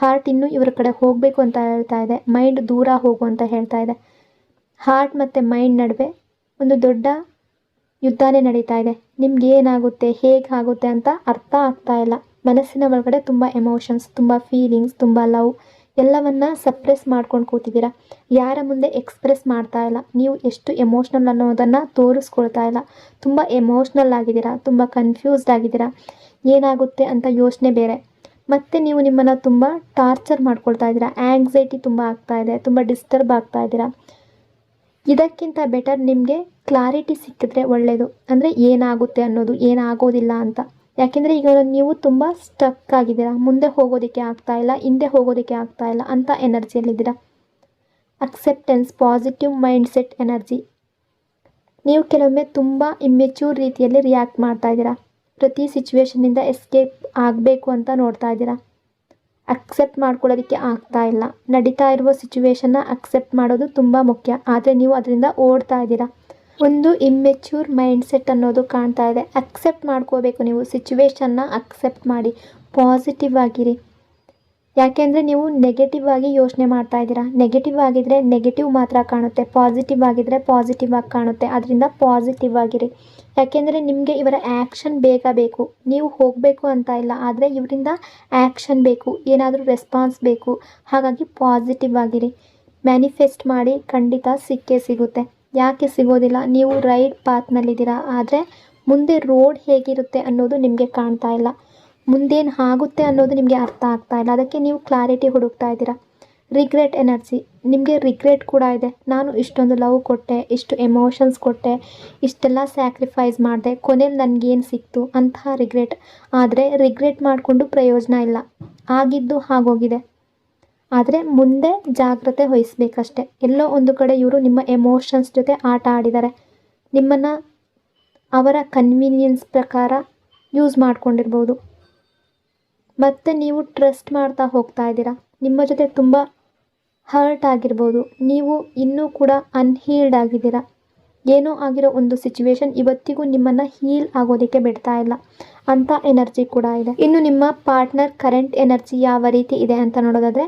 ಹಾರ್ಟ್ ಇನ್ನೂ ಇವ್ರ ಕಡೆ ಹೋಗಬೇಕು ಅಂತ ಹೇಳ್ತಾ ಇದೆ, ಮೈಂಡ್ ದೂರ ಹೋಗು ಅಂತ ಹೇಳ್ತಾ ಇದೆ. ಹಾರ್ಟ್ ಮತ್ತು ಮೈಂಡ್ ನಡುವೆ ಒಂದು ದೊಡ್ಡ ಯುದ್ಧನೇ ನಡೀತಾ ಇದೆ. ನಿಮ್ಗೆ ಏನಾಗುತ್ತೆ, ಹೇಗಾಗುತ್ತೆ ಅಂತ ಅರ್ಥ ಆಗ್ತಾ ಇಲ್ಲ. ಮನಸ್ಸಿನ ಒಳಗಡೆ ತುಂಬ ಎಮೋಷನ್ಸ್, ತುಂಬ ಫೀಲಿಂಗ್ಸ್, ತುಂಬ ಲವ್ ಎಲ್ಲವನ್ನ ಸಪ್ರೆಸ್ ಮಾಡ್ಕೊಂಡು ಕೂತಿದ್ದೀರಾ. ಯಾರ ಮುಂದೆ ಎಕ್ಸ್ಪ್ರೆಸ್ ಮಾಡ್ತಾ ಇಲ್ಲ. ನೀವು ಎಷ್ಟು ಎಮೋಷ್ನಲ್ ಅನ್ನೋದನ್ನು ತೋರಿಸ್ಕೊಳ್ತಾ ಇಲ್ಲ. ತುಂಬ ಎಮೋಷ್ನಲ್ ಆಗಿದ್ದೀರಾ, ತುಂಬ ಕನ್ಫ್ಯೂಸ್ಡ್ ಆಗಿದ್ದೀರಾ. ಏನಾಗುತ್ತೆ ಅಂತ ಯೋಚನೆ ಬೇರೆ. ಮತ್ತು ನೀವು ನಿಮ್ಮನ್ನು ತುಂಬ ಟಾರ್ಚರ್ ಮಾಡ್ಕೊಳ್ತಾ ಇದ್ದೀರಾ. ಆ್ಯಂಗ್ಸೈಟಿ ತುಂಬ ಆಗ್ತಾ ಇದೆ, ತುಂಬ ಡಿಸ್ಟರ್ಬ್ ಆಗ್ತಾ ಇದ್ದೀರಾ. ಇದಕ್ಕಿಂತ ಬೆಟರ್ ನಿಮಗೆ ಕ್ಲಾರಿಟಿ ಸಿಕ್ಕಿದ್ರೆ ಒಳ್ಳೆಯದು. ಅಂದರೆ ಏನಾಗುತ್ತೆ ಅನ್ನೋದು, ಏನಾಗೋದಿಲ್ಲ ಅಂತ. ಯಾಕೆಂದರೆ ಈಗ ನೀವು ತುಂಬ ಸ್ಟಕ್ ಆಗಿದ್ದೀರಾ. ಮುಂದೆ ಹೋಗೋದಕ್ಕೆ ಆಗ್ತಾ ಇಲ್ಲ, ಹಿಂದೆ ಹೋಗೋದಕ್ಕೆ ಆಗ್ತಾ ಇಲ್ಲ ಅಂತ ಎನರ್ಜಿಯಲ್ಲಿದ್ದೀರಾ. Acceptance, positive mind set energy. ನೀವು ಕೆಲವೊಮ್ಮೆ ತುಂಬ ಇಮ್ಮೆಚ್ಯೂರ್ ರೀತಿಯಲ್ಲಿ ರಿಯಾಕ್ಟ್ ಮಾಡ್ತಾ ಇದ್ದೀರಾ. ಪ್ರತಿ ಸಿಚುವೇಶನ್ನಿಂದ ಎಸ್ಕೇಪ್ ಆಗಬೇಕು ಅಂತ ನೋಡ್ತಾ ಇದ್ದೀರಾ. ಅಕ್ಸೆಪ್ಟ್ ಮಾಡ್ಕೊಳ್ಳೋದಕ್ಕೆ ಆಗ್ತಾ ಇಲ್ಲ. ನಡೀತಾ ಇರುವ ಸಿಚುವೇಶನ್ನ ಅಕ್ಸೆಪ್ಟ್ ಮಾಡೋದು ತುಂಬ ಮುಖ್ಯ, ಆದರೆ ನೀವು ಅದರಿಂದ ಓಡ್ತಾ ಇದ್ದೀರಾ. ಒಂದು ಇಮ್ಮೆಚ್ಯೂರ್ ಮೈಂಡ್ ಸೆಟ್ ಅನ್ನೋದು ಕಾಣ್ತಾ ಇದೆ. ಅಕ್ಸೆಪ್ಟ್ ಮಾಡ್ಕೋಬೇಕು. ನೀವು ಸಿಚುವೇಶನ್ನ ಅಕ್ಸೆಪ್ಟ್ ಮಾಡಿ, ಪಾಸಿಟಿವ್ ಆಗಿರಿ. ಯಾಕೆಂದರೆ ನೀವು ನೆಗೆಟಿವ್ ಆಗಿ ಯೋಚನೆ ಮಾಡ್ತಾ ಇದ್ದೀರಾ. ನೆಗೆಟಿವ್ ಆಗಿದ್ದರೆ ನೆಗೆಟಿವ್ ಮಾತ್ರ ಕಾಣುತ್ತೆ, ಪಾಸಿಟಿವ್ ಆಗಿದ್ದರೆ ಪಾಸಿಟಿವ್ ಆಗಿ ಕಾಣುತ್ತೆ. ಅದರಿಂದ ಪಾಸಿಟಿವ್ ಆಗಿರಿ. ಯಾಕೆಂದರೆ ನಿಮಗೆ ಇವರ ಆ್ಯಕ್ಷನ್ ಬೇಗ ಬೇಕು. ನೀವು ಹೋಗಬೇಕು ಅಂತ ಇಲ್ಲ, ಆದರೆ ಇವರಿಂದ ಆ್ಯಕ್ಷನ್ ಬೇಕು, ಏನಾದರೂ ರೆಸ್ಪಾನ್ಸ್ ಬೇಕು. ಹಾಗಾಗಿ ಪಾಸಿಟಿವ್ ಆಗಿರಿ. ಮ್ಯಾನಿಫೆಸ್ಟ್ ಮಾಡಿ, ಖಂಡಿತ ಸಿಕ್ಕೇ ಸಿಗುತ್ತೆ. ಯಾಕೆ ಸಿಗೋದಿಲ್ಲ, ನೀವು ರೈಟ್ ಪಾತ್ನಲ್ಲಿದ್ದೀರಾ. ಆದರೆ ಮುಂದೆ ರೋಡ್ ಹೇಗಿರುತ್ತೆ ಅನ್ನೋದು ನಿಮಗೆ ಕಾಣ್ತಾ ಇಲ್ಲ. ಮುಂದೇನು ಆಗುತ್ತೆ ಅನ್ನೋದು ನಿಮಗೆ ಅರ್ಥ ಆಗ್ತಾ ಇಲ್ಲ. ಅದಕ್ಕೆ ನೀವು ಕ್ಲಾರಿಟಿ ಹುಡುಕ್ತಾ ಇದ್ದೀರಾ. Regret energy. ನಿಮಗೆ ರಿಗ್ರೆಟ್ ಕೂಡ ಇದೆ. ನಾನು ಇಷ್ಟೊಂದು ಲವ್ ಕೊಟ್ಟೆ, ಇಷ್ಟು ಎಮೋಷನ್ಸ್ ಕೊಟ್ಟೆ, ಇಷ್ಟೆಲ್ಲ ಸ್ಯಾಕ್ರಿಫೈಸ್ ಮಾಡಿದೆ, ಕೊನೆಯಲ್ಲಿ ನನಗೇನು ಸಿಕ್ತು ಅಂತಹ ರಿಗ್ರೆಟ್. ಆದರೆ ರಿಗ್ರೆಟ್ ಮಾಡಿಕೊಂಡು ಪ್ರಯೋಜನ ಇಲ್ಲ. ಆಗಿದ್ದು ಆಗೋಗಿದೆ. ಆದರೆ ಮುಂದೆ ಜಾಗ್ರತೆ ವಹಿಸ್ಬೇಕಷ್ಟೆ. ಎಲ್ಲೋ ಒಂದು ಕಡೆ ಇವರು ನಿಮ್ಮ ಎಮೋಷನ್ಸ್ ಜೊತೆ ಆಟ ಆಡಿದ್ದಾರೆ. ನಿಮ್ಮನ್ನು ಅವರ ಕನ್ವೀನಿಯನ್ಸ್ ಪ್ರಕಾರ ಯೂಸ್ ಮಾಡ್ಕೊಂಡಿರ್ಬೋದು. ಮತ್ತು ನೀವು ಟ್ರಸ್ಟ್ ಮಾಡ್ತಾ ಹೋಗ್ತಾ ಇದ್ದೀರಾ. ನಿಮ್ಮ ಜೊತೆ ತುಂಬ ಹರ್ಟ್ ಆಗಿರ್ಬೋದು. ನೀವು ಇನ್ನೂ ಕೂಡ ಅನ್ಹೀಲ್ಡ್ ಆಗಿದ್ದೀರಾ. ಏನೋ ಆಗಿರೋ ಒಂದು ಸಿಚುವೇಶನ್ ಇವತ್ತಿಗೂ ನಿಮ್ಮನ್ನು ಹೀಲ್ ಆಗೋದಕ್ಕೆ ಬಿಡ್ತಾ ಇಲ್ಲ ಅಂಥ ಎನರ್ಜಿ ಕೂಡ ಇದೆ. ಇನ್ನು ನಿಮ್ಮ ಪಾರ್ಟ್ನರ್ ಕರೆಂಟ್ ಎನರ್ಜಿ ಯಾವ ರೀತಿ ಇದೆ ಅಂತ ನೋಡೋದಾದರೆ,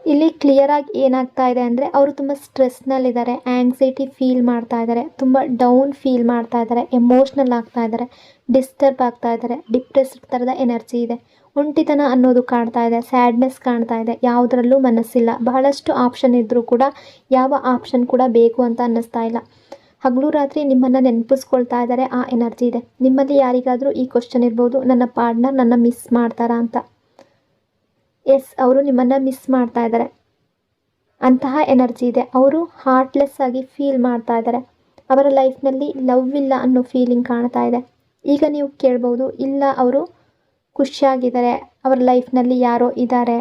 ಇಲ್ಲಿ ಕ್ಲಿಯರಾಗಿ ಏನಾಗ್ತಾ ಇದೆ ಅಂದರೆ, ಅವರು ತುಂಬ ಸ್ಟ್ರೆಸ್ನಲ್ಲಿದ್ದಾರೆ, ಆ್ಯಂಗ್ಸೈಟಿ ಫೀಲ್ ಮಾಡ್ತಾ ಇದ್ದಾರೆ, ತುಂಬ ಡೌನ್ ಫೀಲ್ ಮಾಡ್ತಾ ಇದ್ದಾರೆ, ಎಮೋಷ್ನಲ್ ಆಗ್ತಾ ಇದ್ದಾರೆ, ಡಿಸ್ಟರ್ಬ್ ಆಗ್ತಾ ಇದ್ದಾರೆ, ಡಿಪ್ರೆಸ್ಡ್ ಥರದ ಎನರ್ಜಿ ಇದೆ. ಒಂಟಿತನ ಅನ್ನೋದು ಕಾಣ್ತಾ ಇದೆ, ಸ್ಯಾಡ್ನೆಸ್ ಕಾಣ್ತಾ ಇದೆ, ಯಾವುದರಲ್ಲೂ ಮನಸ್ಸಿಲ್ಲ. ಬಹಳಷ್ಟು ಆಪ್ಷನ್ ಇದ್ದರೂ ಕೂಡ ಯಾವ ಆಪ್ಷನ್ ಕೂಡ ಬೇಕು ಅಂತ ಅನ್ನಿಸ್ತಾ ಇಲ್ಲ. ಹಗಲು ರಾತ್ರಿ ನಿಮ್ಮನ್ನು ನೆನಪಿಸ್ಕೊಳ್ತಾ ಇದ್ದಾರೆ, ಆ ಎನರ್ಜಿ ಇದೆ. ನಿಮ್ಮಲ್ಲಿ ಯಾರಿಗಾದರೂ ಈ ಕ್ವಶನ್ ಇರ್ಬೋದು, ನನ್ನ ಪಾರ್ಟ್ನರ್ ನನ್ನ ಮಿಸ್ ಮಾಡ್ತಾರಾ ಅಂತ. ಎಸ್, ಅವರು ನಿಮ್ಮನ್ನು ಮಿಸ್ ಮಾಡ್ತಾ ಇದ್ದಾರೆ. ಅಂತಹ ಎನರ್ಜಿ ಇದೆ. ಅವರು ಹಾರ್ಟ್ಲೆಸ್ ಆಗಿ ಫೀಲ್ ಮಾಡ್ತಾ ಇದ್ದಾರೆ. ಅವರ ಲೈಫ್ನಲ್ಲಿ ಲವ್ ಇಲ್ಲ ಅನ್ನೋ ಫೀಲಿಂಗ್ ಕಾಣ್ತಾ ಇದೆ. ಈಗ ನೀವು ಕೇಳ್ಬೋದು, ಇಲ್ಲ ಅವರು ಖುಷಿಯಾಗಿದ್ದಾರೆ, ಅವರ ಲೈಫ್ನಲ್ಲಿ ಯಾರೋ ಇದ್ದಾರೆ.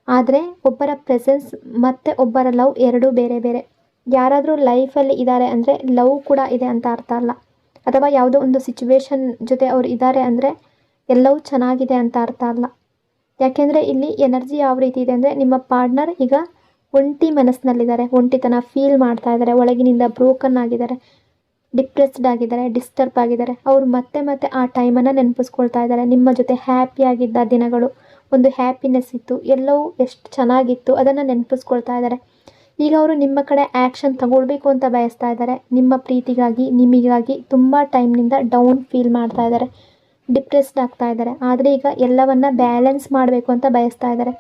ಆದರೆ ಒಬ್ಬರ ಪ್ರೆಸೆನ್ಸ್ ಮತ್ತು ಒಬ್ಬರ ಲವ್ ಎರಡೂ ಬೇರೆ ಬೇರೆ. ಯಾರಾದರೂ ಲೈಫಲ್ಲಿ ಇದ್ದಾರೆ ಅಂದರೆ ಲವ್ ಕೂಡ ಇದೆ ಅಂತ ಅರ್ಥ ಅಲ್ಲ. ಅಥವಾ ಯಾವುದೋ ಒಂದು ಸಿಚುವೇಶನ್ ಜೊತೆ ಅವರು ಇದ್ದಾರೆ ಅಂದರೆ ಎಲ್ಲವೂ ಚೆನ್ನಾಗಿದೆ ಅಂತ ಅರ್ಥ ಅಲ್ಲ. ಯಾಕೆಂದರೆ ಇಲ್ಲಿ ಎನರ್ಜಿ ಯಾವ ರೀತಿ ಇದೆ ಅಂದರೆ, ನಿಮ್ಮ ಪಾರ್ಟ್ನರ್ ಈಗ ಒಂಟಿ ಮನಸ್ಸಿನಲ್ಲಿದ್ದಾರೆ, ಒಂಟಿತನ ಫೀಲ್ ಮಾಡ್ತಾ ಇದ್ದಾರೆ, ಒಳಗಿನಿಂದ ಬ್ರೋಕನ್ ಆಗಿದ್ದಾರೆ, ಡಿಪ್ರೆಸ್ಡ್ ಆಗಿದ್ದಾರೆ, ಡಿಸ್ಟರ್ಬ್ ಆಗಿದ್ದಾರೆ. ಅವರು ಮತ್ತೆ ಮತ್ತೆ ಆ ಟೈಮನ್ನು ನೆನಪಿಸ್ಕೊಳ್ತಾ ಇದ್ದಾರೆ. ನಿಮ್ಮ ಜೊತೆ ಹ್ಯಾಪಿಯಾಗಿದ್ದ ದಿನಗಳು, ಒಂದು ಹ್ಯಾಪಿನೆಸ್ ಇತ್ತು, ಎಲ್ಲವೂ ಎಷ್ಟು ಚೆನ್ನಾಗಿತ್ತು, ಅದನ್ನು ನೆನಪಿಸ್ಕೊಳ್ತಾ ಇದ್ದಾರೆ. ಈಗ ಅವರು ನಿಮ್ಮ ಕಡೆ ಆ್ಯಕ್ಷನ್ ತಗೊಳ್ಬೇಕು ಅಂತ ಬಯಸ್ತಾ ಇದ್ದಾರೆ. ನಿಮ್ಮ ಪ್ರೀತಿಗಾಗಿ, ನಿಮಗಾಗಿ ತುಂಬ ಟೈಮ್ನಿಂದ ಡೌನ್ ಫೀಲ್ ಮಾಡ್ತಾ ಇದ್ದಾರೆ, ಡಿಪ್ರೆಸ್ಡ್ ಆಗ್ತಾ ಇದ್ದಾರೆ. ಆದರೆ ಈಗ ಎಲ್ಲವನ್ನು ಬ್ಯಾಲೆನ್ಸ್ ಮಾಡಬೇಕು ಅಂತ ಬಯಸ್ತಾ ಇದ್ದಾರೆ,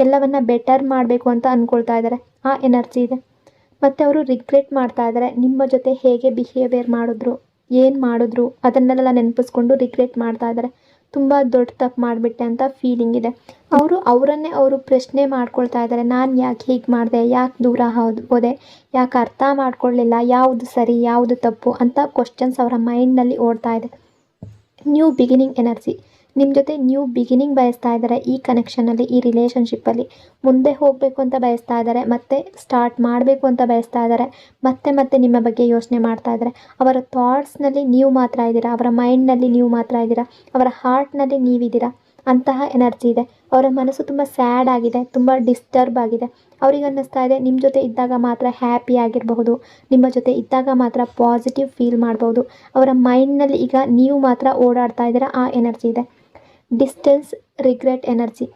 ಎಲ್ಲವನ್ನು ಬೆಟರ್ ಮಾಡಬೇಕು ಅಂತ ಅಂದ್ಕೊಳ್ತಾ ಇದ್ದಾರೆ. ಆ ಎನರ್ಜಿ ಇದೆ. ಮತ್ತು ಅವರು ರಿಗ್ರೆಟ್ ಮಾಡ್ತಾ ಇದ್ದಾರೆ. ನಿಮ್ಮ ಜೊತೆ ಹೇಗೆ ಬಿಹೇವಿಯರ್ ಮಾಡಿದ್ರು, ಏನು ಮಾಡಿದ್ರು ಅದನ್ನೆಲ್ಲ ನೆನಪಿಸ್ಕೊಂಡು ರಿಗ್ರೆಟ್ ಮಾಡ್ತಾ ಇದ್ದಾರೆ. ತುಂಬ ದೊಡ್ಡ ತಪ್ಪು ಮಾಡಿಬಿಟ್ಟೆ ಅಂತ ಫೀಲಿಂಗ್ ಇದೆ. ಅವರನ್ನೇ ಅವರು ಪ್ರಶ್ನೆ ಮಾಡ್ಕೊಳ್ತಾ ಇದ್ದಾರೆ. ನಾನು ಯಾಕೆ ಹೀಗೆ ಮಾಡಿದೆ, ಯಾಕೆ ದೂರ ಹೋದೆ, ಯಾಕೆ ಅರ್ಥ ಮಾಡ್ಕೊಳ್ಳಿಲ್ಲ, ಯಾವುದು ಸರಿ ಯಾವುದು ತಪ್ಪು ಅಂತ ಕ್ವಶನ್ಸ್ ಅವರ ಮೈಂಡ್ನಲ್ಲಿ ಓಡ್ತಾ ಇದೆ. New beginning energy. ನಿಮ್ಮ ಜೊತೆ ನ್ಯೂ ಬಿಗಿನಿಂಗ್ ಬಯಸ್ತಾ ಇದ್ದಾರೆ. ಈ ಕನೆಕ್ಷನಲ್ಲಿ, ಈ ರಿಲೇಷನ್ಶಿಪ್ಪಲ್ಲಿ ಮುಂದೆ ಹೋಗಬೇಕು ಅಂತ ಬಯಸ್ತಾ ಇದ್ದಾರೆ, ಮತ್ತೆ ಸ್ಟಾರ್ಟ್ ಮಾಡಬೇಕು ಅಂತ ಬಯಸ್ತಾ ಇದ್ದಾರೆ, ಮತ್ತೆ ನಿಮ್ಮ ಬಗ್ಗೆ ಯೋಚನೆ ಮಾಡ್ತಾ ಇದ್ದಾರೆ. ಅವರ ಥಾಟ್ಸ್ನಲ್ಲಿ ನೀವು ಮಾತ್ರ ಇದ್ದೀರಾ, ಅವರ ಮೈಂಡ್ನಲ್ಲಿ ನೀವು ಮಾತ್ರ ಇದ್ದೀರಾ, ಅವರ ಹಾರ್ಟ್ನಲ್ಲಿ ನೀವಿದ್ದೀರಾ. ಅಂತಹ ಎನರ್ಜಿ ಇದೆ. ಅವರ ಮನಸ್ಸು ತುಂಬ ಸ್ಯಾಡ್ ಆಗಿದೆ, ತುಂಬ ಡಿಸ್ಟರ್ಬ್ ಆಗಿದೆ. ಅವ್ರಿಗೆ ಅನ್ನಿಸ್ತಾ ಇದೆ ನಿಮ್ಮ ಜೊತೆ ಇದ್ದಾಗ ಮಾತ್ರ ಹ್ಯಾಪಿ ಆಗಿರಬಹುದು, ನಿಮ್ಮ ಜೊತೆ ಇದ್ದಾಗ ಮಾತ್ರ ಪಾಸಿಟಿವ್ ಫೀಲ್ ಮಾಡ್ಬೋದು. ಅವರ ಮೈಂಡ್ನಲ್ಲಿ ಈಗ ನೀವು ಮಾತ್ರ ಓಡಾಡ್ತಾ ಇದ್ದೀರಾ, ಆ ಎನರ್ಜಿ ಇದೆ. Distance, regret energy.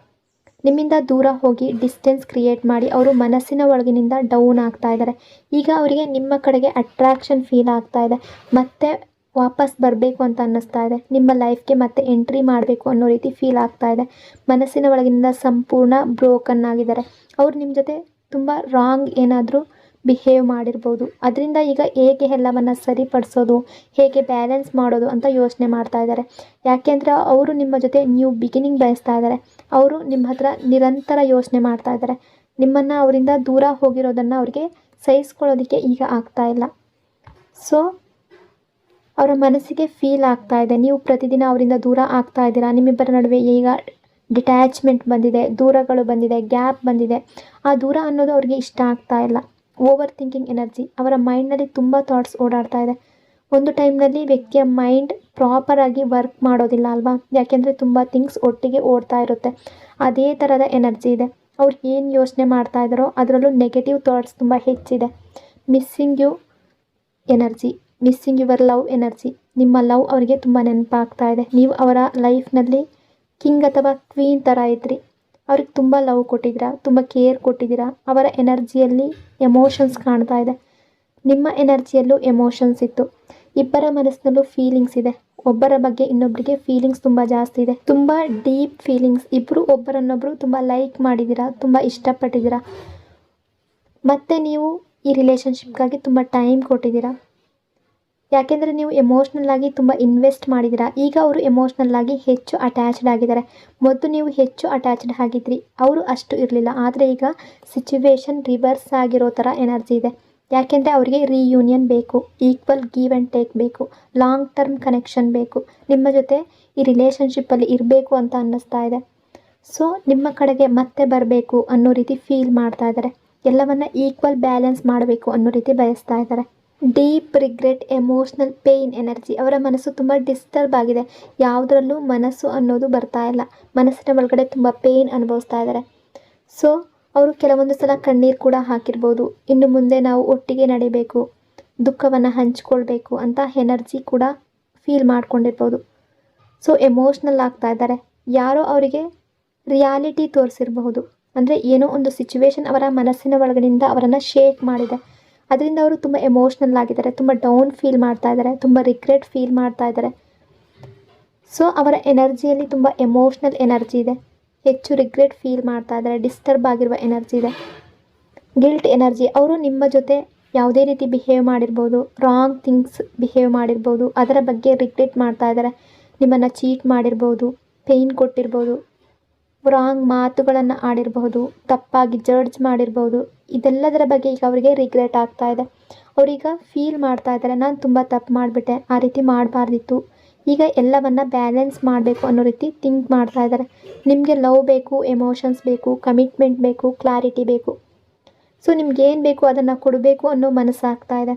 ನಿಮ್ಮಿಂದ ದೂರ ಹೋಗಿ ಡಿಸ್ಟೆನ್ಸ್ ಕ್ರಿಯೇಟ್ ಮಾಡಿ ಅವರು ಮನಸ್ಸಿನ ಒಳಗಿನಿಂದ ಡೌನ್ ಆಗ್ತಾ ಇದ್ದಾರೆ. ಈಗ ಅವರಿಗೆ ನಿಮ್ಮ ಕಡೆಗೆ ಅಟ್ರಾಕ್ಷನ್ ಫೀಲ್ ಆಗ್ತಾ ಇದೆ, ಮತ್ತೆ ವಾಪಸ್ ಬರಬೇಕು ಅಂತ ಅನ್ನಿಸ್ತಾ ಇದೆ, ನಿಮ್ಮ ಲೈಫ್ಗೆ ಮತ್ತೆ ಎಂಟ್ರಿ ಮಾಡಬೇಕು ಅನ್ನೋ ರೀತಿ ಫೀಲ್ ಆಗ್ತಾ ಇದೆ. ಮನಸ್ಸಿನ ಒಳಗಿನಿಂದ ಸಂಪೂರ್ಣ ಬ್ರೋಕನ್ ಆಗಿದ್ದಾರೆ. ಅವ್ರು ನಿಮ್ಮ ಜೊತೆ ತುಂಬ ರಾಂಗ್ ಏನಾದರೂ ಬಿಹೇವ್ ಮಾಡಿರ್ಬೋದು. ಅದರಿಂದ ಈಗ ಹೇಗೆ ಎಲ್ಲವನ್ನು ಸರಿಪಡಿಸೋದು, ಹೇಗೆ ಬ್ಯಾಲೆನ್ಸ್ ಮಾಡೋದು ಅಂತ ಯೋಚನೆ ಮಾಡ್ತಾ ಇದ್ದಾರೆ. ಯಾಕೆಂದರೆ ಅವರು ನಿಮ್ಮ ಜೊತೆ ನ್ಯೂ ಬಿಗಿನಿಂಗ್ ಬಯಸ್ತಾ ಇದ್ದಾರೆ. ಅವರು ನಿಮ್ಮ ಹತ್ರ ನಿರಂತರ ಯೋಚನೆ ಮಾಡ್ತಾ ಇದ್ದಾರೆ. ನಿಮ್ಮನ್ನು ಅವರಿಂದ ದೂರ ಹೋಗಿರೋದನ್ನು ಅವ್ರಿಗೆ ಸಹಿಸ್ಕೊಳ್ಳೋದಕ್ಕೆ ಈಗ ಆಗ್ತಾ ಇಲ್ಲ. ಸೊ ಅವರ ಮನಸ್ಸಿಗೆ ಫೀಲ್ ಆಗ್ತಾ ಇದೆ, ನೀವು ಪ್ರತಿದಿನ ಅವರಿಂದ ದೂರ ಆಗ್ತಾ ಇದ್ದೀರಾ. ನಿಮ್ಮಿಬ್ಬರ ನಡುವೆ ಈಗ ಡಿಟ್ಯಾಚ್ಮೆಂಟ್ ಬಂದಿದೆ, ದೂರಗಳು ಬಂದಿದೆ, ಗ್ಯಾಪ್ ಬಂದಿದೆ. ಆ ದೂರ ಅನ್ನೋದು ಅವ್ರಿಗೆ ಇಷ್ಟ ಆಗ್ತಾ ಇಲ್ಲ. Over thinking energy. ಅವರ ಮೈಂಡ್ನಲ್ಲಿ ತುಂಬ ಥಾಟ್ಸ್ ಓಡಾಡ್ತಾ ಇದೆ. ಒಂದು ಟೈಮ್ನಲ್ಲಿ ವ್ಯಕ್ತಿಯ ಮೈಂಡ್ ಪ್ರಾಪರಾಗಿ ವರ್ಕ್ ಮಾಡೋದಿಲ್ಲ ಅಲ್ವಾ, ಯಾಕೆಂದರೆ ತುಂಬ ಥಿಂಗ್ಸ್ ಒಟ್ಟಿಗೆ ಓಡ್ತಾ ಇರುತ್ತೆ. ಅದೇ ಥರದ ಎನರ್ಜಿ ಇದೆ. ಅವ್ರು ಏನು ಯೋಚನೆ ಮಾಡ್ತಾ ಇದ್ದಾರೋ ಅದರಲ್ಲೂ ನೆಗೆಟಿವ್ ಥಾಟ್ಸ್ ತುಂಬ ಹೆಚ್ಚಿದೆ. Missing you energy, missing your love energy. ನಿಮ್ಮ ಲವ್ ಅವರಿಗೆ ತುಂಬ ನೆನಪಾಗ್ತಾ ಇದೆ. ನೀವು ಅವರ ಲೈಫ್ನಲ್ಲಿ ಕಿಂಗ್ ಅಥವಾ ಕ್ವೀನ್ ಥರ ಇದ್ರಿ. ಅವ್ರಿಗೆ ತುಂಬ ಲವ್ ಕೊಟ್ಟಿದ್ದೀರಾ, ತುಂಬ ಕೇರ್ ಕೊಟ್ಟಿದ್ದೀರಾ. ಅವರ ಎನರ್ಜಿಯಲ್ಲಿ ಎಮೋಷನ್ಸ್ ಕಾಣ್ತಾ ಇದೆ, ನಿಮ್ಮ ಎನರ್ಜಿಯಲ್ಲೂ ಎಮೋಷನ್ಸ್ ಇತ್ತು. ಇಬ್ಬರ ಮನಸ್ಸಿನಲ್ಲೂ ಫೀಲಿಂಗ್ಸ್ ಇದೆ. ಒಬ್ಬರ ಬಗ್ಗೆ ಇನ್ನೊಬ್ಬರಿಗೆ ಫೀಲಿಂಗ್ಸ್ ತುಂಬ ಜಾಸ್ತಿ ಇದೆ, ತುಂಬ ಡೀಪ್ ಫೀಲಿಂಗ್ಸ್. ಇಬ್ಬರು ಒಬ್ಬರನ್ನೊಬ್ಬರು ತುಂಬ ಲೈಕ್ ಮಾಡಿದ್ದೀರಾ, ತುಂಬ ಇಷ್ಟಪಟ್ಟಿದ್ದೀರಾ. ಮತ್ತು ನೀವು ಈ ರಿಲೇಷನ್ಶಿಪ್ಗಾಗಿ ತುಂಬ ಟೈಮ್ ಕೊಟ್ಟಿದ್ದೀರಾ. ಯಾಕೆಂದರೆ ನೀವು ಎಮೋಷ್ನಲ್ ಆಗಿ ತುಂಬ ಇನ್ವೆಸ್ಟ್ ಮಾಡಿದ್ದೀರಾ. ಈಗ ಅವರು ಎಮೋಷ್ನಲ್ ಆಗಿ ಹೆಚ್ಚು ಅಟ್ಯಾಚ್ಡ್ ಆಗಿದ್ದಾರೆ. ಮೊದಲು ನೀವು ಹೆಚ್ಚು ಅಟ್ಯಾಚ್ಡ್ ಆಗಿದ್ರಿ, ಅವರು ಅಷ್ಟು ಇರಲಿಲ್ಲ. ಆದರೆ ಈಗ ಸಿಚುವೇಶನ್ ರಿವರ್ಸ್ ಆಗಿರೋ ಥರ ಎನರ್ಜಿ ಇದೆ. ಯಾಕೆಂದರೆ ಅವರಿಗೆ ರೀಯೂನಿಯನ್ ಬೇಕು, ಈಕ್ವಲ್ ಗಿವ್ ಆ್ಯಂಡ್ ಟೇಕ್ ಬೇಕು, ಲಾಂಗ್ ಟರ್ಮ್ ಕನೆಕ್ಷನ್ ಬೇಕು, ನಿಮ್ಮ ಜೊತೆ ಈ ರಿಲೇಷನ್ಶಿಪ್ಪಲ್ಲಿ ಇರಬೇಕು ಅಂತ ಅನ್ನಿಸ್ತಾ ಇದೆ. ಸೊ ನಿಮ್ಮ ಕಡೆಗೆ ಮತ್ತೆ ಬರಬೇಕು ಅನ್ನೋ ರೀತಿ ಫೀಲ್ ಮಾಡ್ತಾ ಇದ್ದಾರೆ. ಎಲ್ಲವನ್ನು ಈಕ್ವಲ್ ಬ್ಯಾಲೆನ್ಸ್ ಮಾಡಬೇಕು ಅನ್ನೋ ರೀತಿ ಬಯಸ್ತಾ ಇದ್ದಾರೆ. Deep regret, emotional pain energy. ಅವರ ಮನಸ್ಸು ತುಂಬ ಡಿಸ್ಟರ್ಬ್ ಆಗಿದೆ. ಯಾವುದರಲ್ಲೂ ಮನಸ್ಸು ಅನ್ನೋದು ಬರ್ತಾ ಇಲ್ಲ. ಮನಸ್ಸಿನ ಒಳಗಡೆ ತುಂಬ ಪೇಯ್ನ್ ಅನುಭವಿಸ್ತಾ ಇದ್ದಾರೆ. ಸೊ ಅವರು ಕೆಲವೊಂದು ಸಲ ಕಣ್ಣೀರು ಕೂಡ ಹಾಕಿರ್ಬೋದು. ಇನ್ನು ಮುಂದೆ ನಾವು ಒಟ್ಟಿಗೆ ನಡಿಬೇಕು, ದುಃಖವನ್ನು ಹಂಚ್ಕೊಳ್ಬೇಕು ಅಂತ ಎನರ್ಜಿ ಕೂಡ ಫೀಲ್ ಮಾಡ್ಕೊಂಡಿರ್ಬೋದು. ಸೊ ಎಮೋಷ್ನಲ್ ಆಗ್ತಾ ಇದ್ದಾರೆ. ಯಾರೋ ಅವರಿಗೆ ರಿಯಾಲಿಟಿ ತೋರಿಸಿರಬಹುದು. ಅಂದರೆ ಏನೋ ಒಂದು ಸಿಚುವೇಶನ್ ಅವರ ಮನಸ್ಸಿನ ಒಳಗಡೆಯಿಂದ ಅವರನ್ನು ಶೇಕ್ ಮಾಡಿದೆ. ಅದರಿಂದ ಅವರು ತುಂಬ ಎಮೋಷ್ನಲ್ ಆಗಿದ್ದಾರೆ, ತುಂಬ ಡೌನ್ ಫೀಲ್ ಮಾಡ್ತಾ ಇದ್ದಾರೆ, ತುಂಬ ರಿಗ್ರೆಟ್ ಫೀಲ್ ಮಾಡ್ತಾ ಇದ್ದಾರೆ. ಸೊ ಅವರ ಎನರ್ಜಿಯಲ್ಲಿ ತುಂಬ ಎಮೋಷ್ನಲ್ ಎನರ್ಜಿ ಇದೆ, ಹೆಚ್ಚು ರಿಗ್ರೆಟ್ ಫೀಲ್ ಮಾಡ್ತಾ ಇದ್ದಾರೆ, ಡಿಸ್ಟರ್ಬ್ ಆಗಿರುವ ಎನರ್ಜಿ ಇದೆ. Guilt energy. ಅವರು ನಿಮ್ಮ ಜೊತೆ ಯಾವುದೇ ರೀತಿ ಬಿಹೇವ್ ಮಾಡಿರ್ಬೋದು, ರಾಂಗ್ ಥಿಂಗ್ಸ್ ಬಿಹೇವ್ ಮಾಡಿರ್ಬೋದು, ಅದರ ಬಗ್ಗೆ ರಿಗ್ರೆಟ್ ಮಾಡ್ತಾ ಇದ್ದಾರೆ. ನಿಮ್ಮನ್ನು ಚೀಟ್ ಮಾಡಿರ್ಬೋದು, ಪೇಯ್ನ್ ಕೊಟ್ಟಿರ್ಬೋದು, ರಾಂಗ್ ಮಾತುಗಳನ್ನು ಆಡಿರಬಹುದು, ತಪ್ಪಾಗಿ ಜಡ್ಜ್ ಮಾಡಿರ್ಬೋದು. ಇದೆಲ್ಲದರ ಬಗ್ಗೆ ಈಗ ಅವರಿಗೆ ರಿಗ್ರೆಟ್ ಆಗ್ತಾ ಇದೆ. ಅವರೀಗ ಫೀಲ್ ಮಾಡ್ತಾ ಇದ್ದಾರೆ, ನಾನು ತುಂಬ ತಪ್ಪು ಮಾಡಿಬಿಟ್ಟೆ, ಆ ರೀತಿ ಮಾಡಬಾರ್ದಿತ್ತು, ಈಗ ಎಲ್ಲವನ್ನು ಬ್ಯಾಲೆನ್ಸ್ ಮಾಡಬೇಕು ಅನ್ನೋ ರೀತಿ ಥಿಂಕ್ ಮಾಡ್ತಾ ಇದ್ದಾರೆ. ನಿಮಗೆ ಲವ್ ಬೇಕು, ಎಮೋಷನ್ಸ್ ಬೇಕು, ಕಮಿಟ್ಮೆಂಟ್ ಬೇಕು, ಕ್ಲಾರಿಟಿ ಬೇಕು. ಸೊ ನಿಮ್ಗೇನು ಬೇಕು ಅದನ್ನು ಕೊಡಬೇಕು ಅನ್ನೋ ಮನಸ್ಸಾಗ್ತಾ ಇದೆ.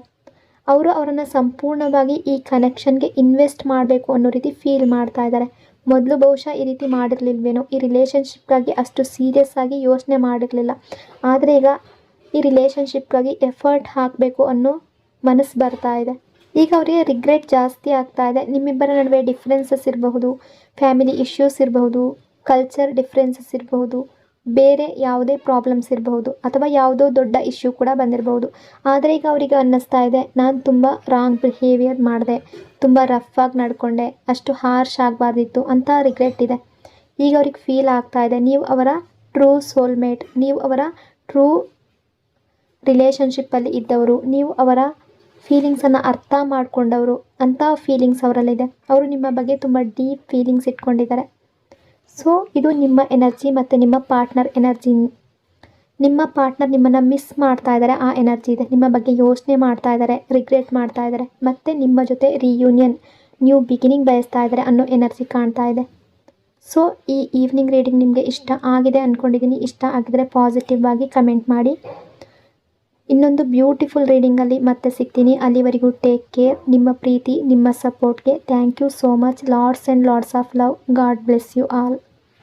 ಅವರು ಅವರನ್ನು ಸಂಪೂರ್ಣವಾಗಿ ಈ ಕನೆಕ್ಷನ್ಗೆ ಇನ್ವೆಸ್ಟ್ ಮಾಡಬೇಕು ಅನ್ನೋ ರೀತಿ ಫೀಲ್ ಮಾಡ್ತಾ ಇದ್ದಾರೆ. ಮೊದಲು ಬಹುಶಃ ಈ ರೀತಿ ಮಾಡಿರಲಿಲ್ವೇನೋ, ಈ ರಿಲೇಷನ್ಶಿಪ್ಗಾಗಿ ಅಷ್ಟು ಸೀರಿಯಸ್ ಆಗಿ ಯೋಚನೆ ಮಾಡಿರಲಿಲ್ಲ. ಆದರೆ ಈಗ ಈ ರಿಲೇಷನ್ಶಿಪ್ಗಾಗಿ ಎಫರ್ಟ್ ಹಾಕಬೇಕು ಅನ್ನೋ ಮನಸ್ಸು ಬರ್ತಾ ಇದೆ. ಈಗ ಅವರಿಗೆ ರಿಗ್ರೆಟ್ ಜಾಸ್ತಿ ಆಗ್ತಾ ಇದೆ. ನಿಮ್ಮಿಬ್ಬರ ನಡುವೆ ಡಿಫ್ರೆನ್ಸಸ್ ಇರಬಹುದು, ಫ್ಯಾಮಿಲಿ ಇಶ್ಯೂಸ್ ಇರಬಹುದು, ಕಲ್ಚರ್ ಡಿಫ್ರೆನ್ಸಸ್ ಇರಬಹುದು, ಬೇರೆ ಯಾವುದೇ ಪ್ರಾಬ್ಲಮ್ಸ್ ಇರಬಹುದು, ಅಥವಾ ಯಾವುದೋ ದೊಡ್ಡ ಇಶ್ಯೂ ಕೂಡ ಬಂದಿರಬಹುದು. ಆದರೆ ಈಗ ಅವರಿಗೆ ಅನ್ನಿಸ್ತಾ ಇದೆ, ನಾನು ತುಂಬ ರಾಂಗ್ ಬಿಹೇವಿಯರ್ ಮಾಡಿದೆ, ತುಂಬ ರಫಾಗಿ ನಡ್ಕೊಂಡೆ, ಅಷ್ಟು ಹಾರ್ಶ್ ಆಗಬಾರ್ದಿತ್ತು ಅಂತ ರಿಗ್ರೆಟ್ ಇದೆ. ಈಗ ಅವ್ರಿಗೆ ಫೀಲ್ ಆಗ್ತಾ ಇದೆ, ನೀವು ಅವರ ಟ್ರೂ ಸೋಲ್ಮೇಟ್, ನೀವು ಅವರ ಟ್ರೂ ರಿಲೇಷನ್ಶಿಪ್ಪಲ್ಲಿ ಇದ್ದವರು, ನೀವು ಅವರ ಫೀಲಿಂಗ್ಸನ್ನು ಅರ್ಥ ಮಾಡಿಕೊಂಡವರು ಅಂಥ ಫೀಲಿಂಗ್ಸ್ ಅವರಲ್ಲಿದೆ. ಅವರು ನಿಮ್ಮ ಬಗ್ಗೆ ತುಂಬ ಡೀಪ್ ಫೀಲಿಂಗ್ಸ್ ಇಟ್ಕೊಂಡಿದ್ದಾರೆ. ಸೊ ಇದು ನಿಮ್ಮ ಎನರ್ಜಿ ಮತ್ತು ನಿಮ್ಮ ಪಾರ್ಟ್ನರ್ ಎನರ್ಜಿ. ನಿಮ್ಮ ಪಾರ್ಟ್ನರ್ ನಿಮ್ಮನ್ನು ಮಿಸ್ ಮಾಡ್ತಾ ಇದ್ದಾರೆ, ಆ ಎನರ್ಜಿ ಇದೆ. ನಿಮ್ಮ ಬಗ್ಗೆ ಯೋಚನೆ ಮಾಡ್ತಾ ಇದ್ದಾರೆ, ರಿಗ್ರೆಟ್ ಮಾಡ್ತಾ ಇದ್ದಾರೆ, ಮತ್ತು ನಿಮ್ಮ ಜೊತೆ ರಿಯೂನಿಯನ್, ನ್ಯೂ ಬಿಗಿನಿಂಗ್ ಬಯಸ್ತಾ ಇದ್ದಾರೆ ಅನ್ನೋ ಎನರ್ಜಿ ಕಾಣ್ತಾ ಇದೆ. ಸೊ ಈ ಈವ್ನಿಂಗ್ ರೀಡಿಂಗ್ ನಿಮಗೆ ಇಷ್ಟ ಆಗಿದೆ ಅಂದ್ಕೊಂಡಿದ್ದೀನಿ. ಇಷ್ಟ ಆಗಿದ್ರೆ ಪಾಸಿಟಿವ್ ಆಗಿ ಕಮೆಂಟ್ ಮಾಡಿ. ಇನ್ನೊಂದು ಬ್ಯೂಟಿಫುಲ್ ರೀಡಿಂಗಲ್ಲಿ ಮತ್ತೆ ಸಿಗ್ತೀನಿ. ಅಲ್ಲಿವರೆಗೂ ಟೇಕ್ ಕೇರ್. ನಿಮ್ಮ ಪ್ರೀತಿ, ನಿಮ್ಮ ಸಪೋರ್ಟ್ಗೆ thank you so much. Lots and lots of love. God bless you all.